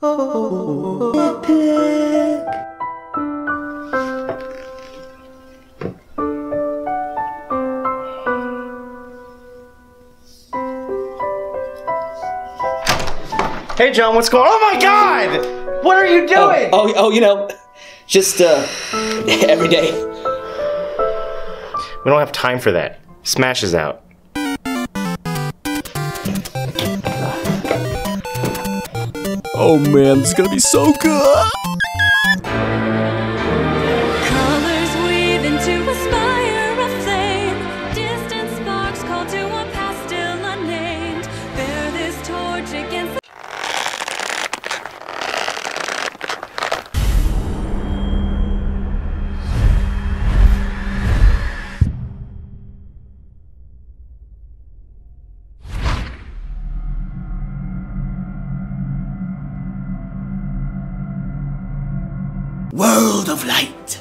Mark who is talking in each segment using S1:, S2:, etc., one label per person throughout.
S1: Oh, Nitpick.
S2: Hey John, what's going on? Oh my god! What are you doing?
S3: Oh, you know, just every day.
S2: We don't have time for that. Smash is out.
S4: Oh man, this is gonna be so good!
S5: Colors weave into a spire of flame. Distant sparks call to a past still unnamed. Bear this torch against the
S3: World of Light,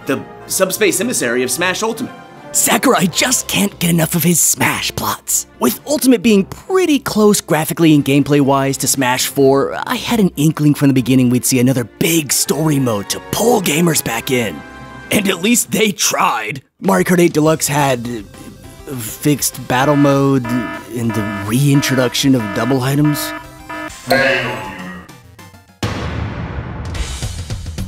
S3: the subspace emissary of Smash Ultimate.
S6: Sakurai just can't get enough of his Smash plots. With Ultimate being pretty close graphically and gameplay-wise to Smash 4, I had an inkling from the beginning we'd see another big story mode to pull gamers back in. And at least they tried. Mario Kart 8 Deluxe had fixed battle mode and the reintroduction of double items.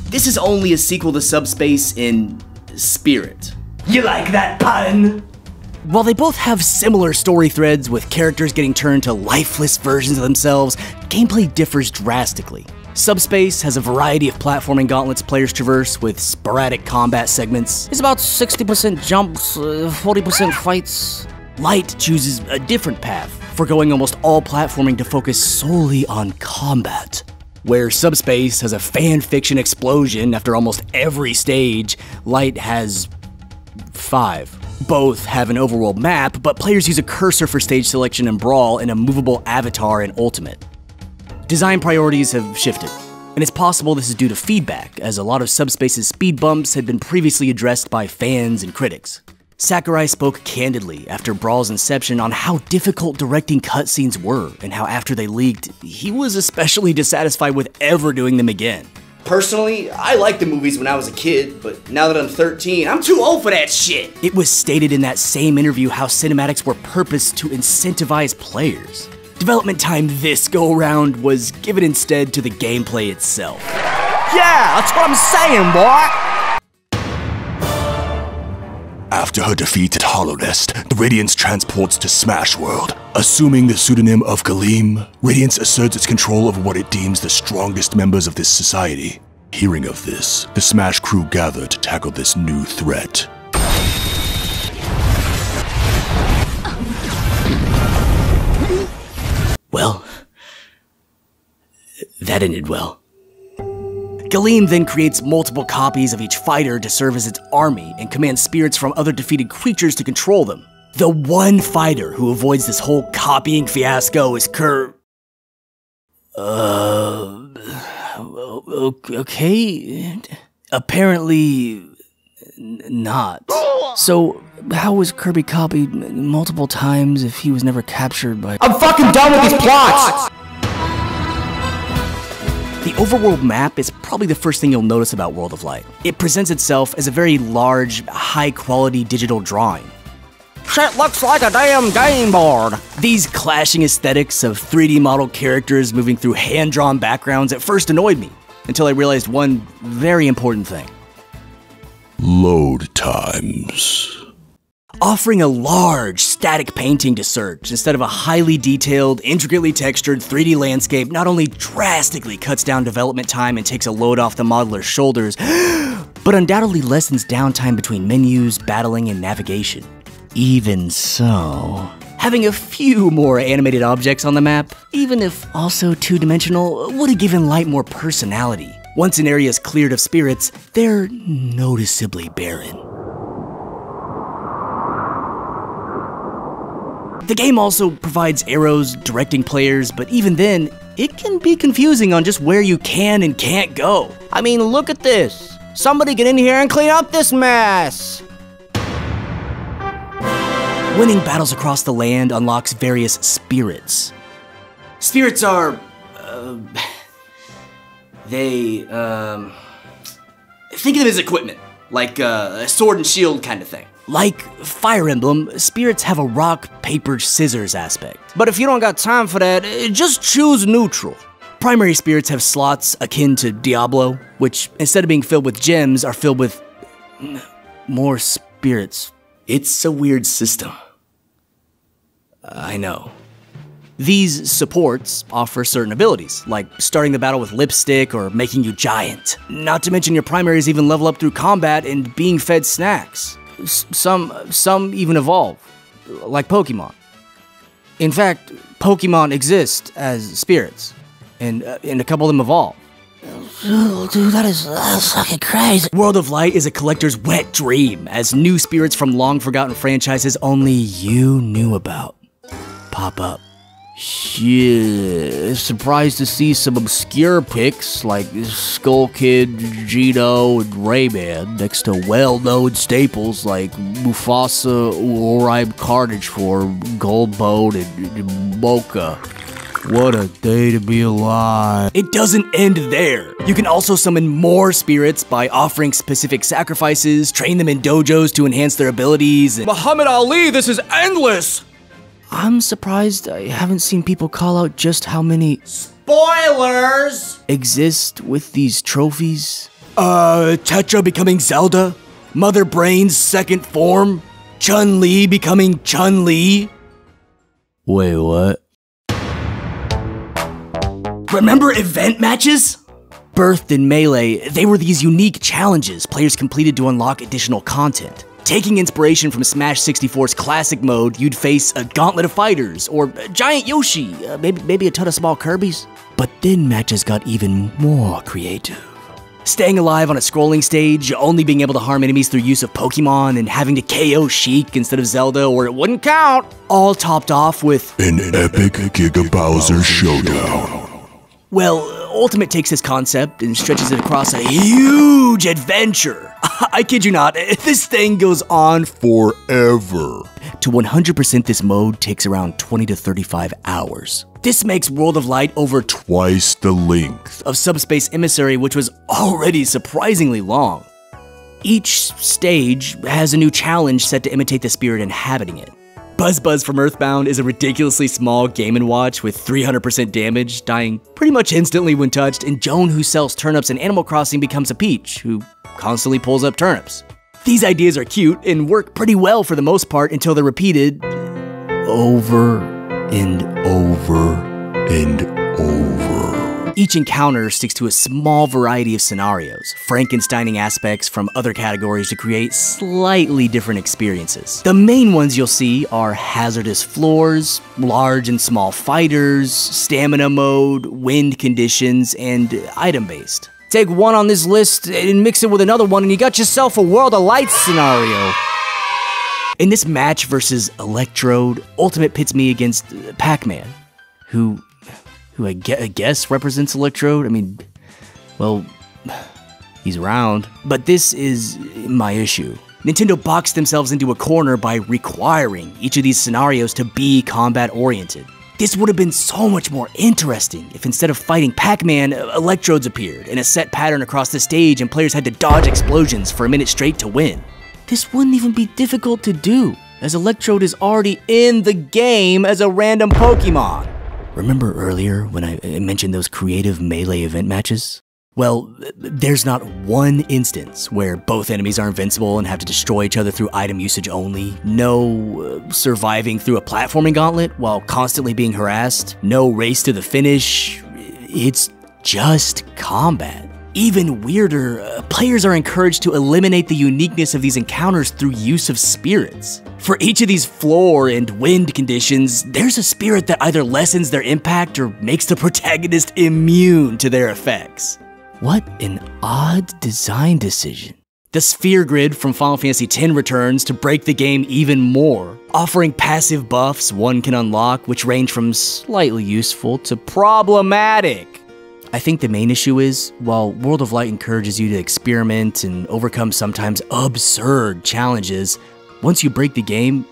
S3: This is only a sequel to Subspace in spirit.
S6: You like that pun? While they both have similar story threads with characters getting turned to lifeless versions of themselves, gameplay differs drastically. Subspace has a variety of platforming gauntlets players traverse with sporadic combat segments. It's about 60% jumps, 40% fights. Light chooses a different path, foregoing almost all platforming to focus solely on combat. Where Subspace has a fan fiction explosion after almost every stage, Light has 5. Both have an overworld map, but players use a cursor for stage selection in Brawl and a movable avatar in Ultimate. Design priorities have shifted, and it's possible this is due to feedback, as a lot of Subspace's speed bumps had been previously addressed by fans and critics. Sakurai spoke candidly after Brawl's inception on how difficult directing cutscenes were, and how after they leaked, he was especially dissatisfied with ever doing them again.
S3: Personally, I liked the movies when I was a kid, but now that I'm 13, I'm too old for that shit!
S6: It was stated in that same interview how cinematics were purposed to incentivize players. Development time this go-around was given instead to the gameplay itself.
S1: Yeah, that's what I'm saying, boy!
S4: After her defeat at Hollow Nest, the Radiance transports to Smash World. Assuming the pseudonym of Galeem, Radiance asserts its control over what it deems the strongest members of this society. Hearing of this, the Smash crew gather to tackle this new threat.
S6: Well, that ended well. Galeem then creates multiple copies of each fighter to serve as its army and commands spirits from other defeated creatures to control them. The one fighter who avoids this whole copying fiasco is okay? Apparently not. So, how was Kirby copied multiple times if he was never captured by—
S1: I'm fucking done with these plots!
S6: The overworld map is probably the first thing you'll notice about World of Light. It presents itself as a very large, high-quality digital drawing.
S1: Shit looks like a damn game board!
S6: These clashing aesthetics of 3D model characters moving through hand-drawn backgrounds at first annoyed me, until I realized one very important thing.
S4: Load times.
S6: Offering a large, static painting to search instead of a highly detailed, intricately textured 3D landscape not only drastically cuts down development time and takes a load off the modeler's shoulders, but undoubtedly lessens downtime between menus, battling, and navigation. Even so, having a few more animated objects on the map, even if also two-dimensional, would have given Light more personality. Once an area is cleared of spirits, they're noticeably barren. The game also provides arrows directing players, but even then, it can be confusing on just where you can and can't go.
S1: I mean, look at this. Somebody get in here and clean up this mess!
S6: Winning battles across the land unlocks various spirits.
S3: Spirits are, They, think of them as equipment, like a sword and shield kind of thing.
S6: Like Fire Emblem, spirits have a rock, paper, scissors aspect.
S1: But if you don't got time for that, just choose neutral.
S6: Primary spirits have slots akin to Diablo, which instead of being filled with gems, are filled with more spirits.
S3: It's a weird system.
S6: I know. These supports offer certain abilities, like starting the battle with lipstick or making you giant. Not to mention your primaries even level up through combat and being fed snacks. Some even evolve, like Pokemon. In fact, Pokemon exist as spirits, and a couple of them evolve.
S1: Dude, that's fucking crazy.
S6: World of Light is a collector's wet dream, as new spirits from long-forgotten franchises only you knew about pop up.
S1: Shit, surprised to see some obscure picks like Skull Kid, Gino, and Rayman next to well-known staples like Mufasa, Oribe Carnage Form, Goldbone, and Mocha. What a day to be alive.
S6: It doesn't end there. You can also summon more spirits by offering specific sacrifices, train them in dojos to enhance their abilities, and
S1: Muhammad Ali, this is endless!
S6: I'm surprised I haven't seen people call out just how many
S1: Spoilers!
S6: exist with these trophies. Tetra becoming Zelda, Mother Brain's second form, Chun-Li becoming Chun-Li.
S1: Wait, what?
S6: Remember event matches? Birthed in Melee, they were these unique challenges players completed to unlock additional content. Taking inspiration from Smash 64's classic mode, you'd face a gauntlet of fighters, or a giant Yoshi, maybe a ton of small Kirbys. But then matches got even more creative. Staying alive on a scrolling stage, only being able to harm enemies through use of Pokemon, and having to KO Sheik instead of Zelda, or it wouldn't count. All topped off with
S4: An epic Giga Bowser showdown.
S6: Well, Ultimate takes this concept and stretches it across a huge adventure. I kid you not, this thing goes on
S4: Forever.
S6: To 100% this mode takes around 20 to 35 hours. This makes World of Light over
S4: Twice the length.
S6: of Subspace Emissary, which was already surprisingly long. Each stage has a new challenge set to imitate the spirit inhabiting it. Buzz from Earthbound is a ridiculously small Game & Watch with 300% damage, dying pretty much instantly when touched, and Joan, who sells turnips in Animal Crossing, becomes a Peach, who constantly pulls up turnips. These ideas are cute and work pretty well for the most part until they're repeated over and over and over. Each encounter sticks to a small variety of scenarios, Frankensteining aspects from other categories to create slightly different experiences. The main ones you'll see are hazardous floors, large and small fighters, stamina mode, wind conditions, and item-based. Take one on this list and mix it with another one and you got yourself a World of Light scenario. In this match versus Electrode, Ultimate pits me against Pac-Man, who I guess represents Electrode. I mean, well, he's around. But this is my issue. Nintendo boxed themselves into a corner by requiring each of these scenarios to be combat-oriented. This would have been so much more interesting if instead of fighting Pac-Man, Electrodes appeared in a set pattern across the stage and players had to dodge explosions for a minute straight to win. This wouldn't even be difficult to do, as Electrode is already in the game as a random Pokemon. Remember earlier when I mentioned those creative Melee event matches? Well, there's not one instance where both enemies are invincible and have to destroy each other through item usage only. No surviving through a platforming gauntlet while constantly being harassed. No race to the finish. It's just combat. Even weirder, players are encouraged to eliminate the uniqueness of these encounters through use of spirits. For each of these floor and wind conditions, there's a spirit that either lessens their impact or makes the protagonist immune to their effects. What an odd design decision. The Sphere Grid from Final Fantasy X returns to break the game even more, offering passive buffs one can unlock which range from slightly useful to problematic. I think the main issue is, while World of Light encourages you to experiment and overcome sometimes absurd challenges, once you break the game,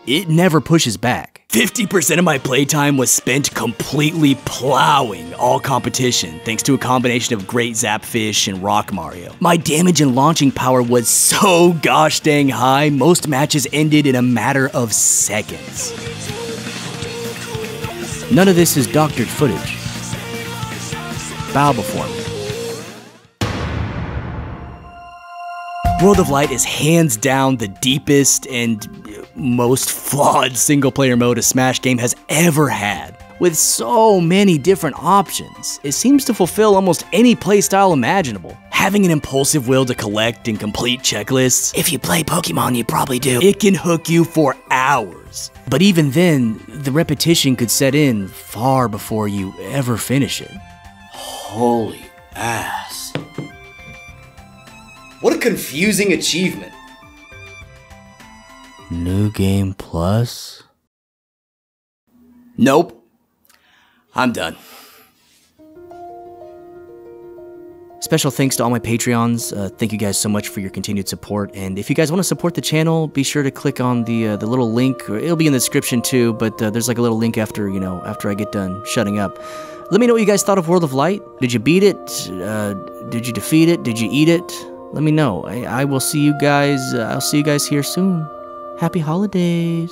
S6: it never pushes back. 50% of my playtime was spent completely plowing all competition, thanks to a combination of Great Zapfish and Rock Mario. My damage and launching power was so gosh dang high, most matches ended in a matter of seconds. None of this is doctored footage. Bow before me. World of Light is hands down the deepest and most flawed single-player mode a Smash game has ever had. With so many different options, it seems to fulfill almost any playstyle imaginable. Having an impulsive will to collect and complete checklists, if you play Pokemon you probably do, it can hook you for hours. But even then, the repetition could set in far before you ever finish it.
S3: Holy ass. What a confusing achievement.
S1: New Game Plus?
S6: Nope. I'm done. Special thanks to all my Patreons. Thank you guys so much for your continued support. And if you guys want to support the channel, be sure to click on the little link. It'll be in the description too, but there's like a little link after, after I get done shutting up. Let me know what you guys thought of World of Light. Did you beat it? Did you defeat it? Did you eat it? Let me know. I will see you guys. I'll see you guys here soon. Happy holidays.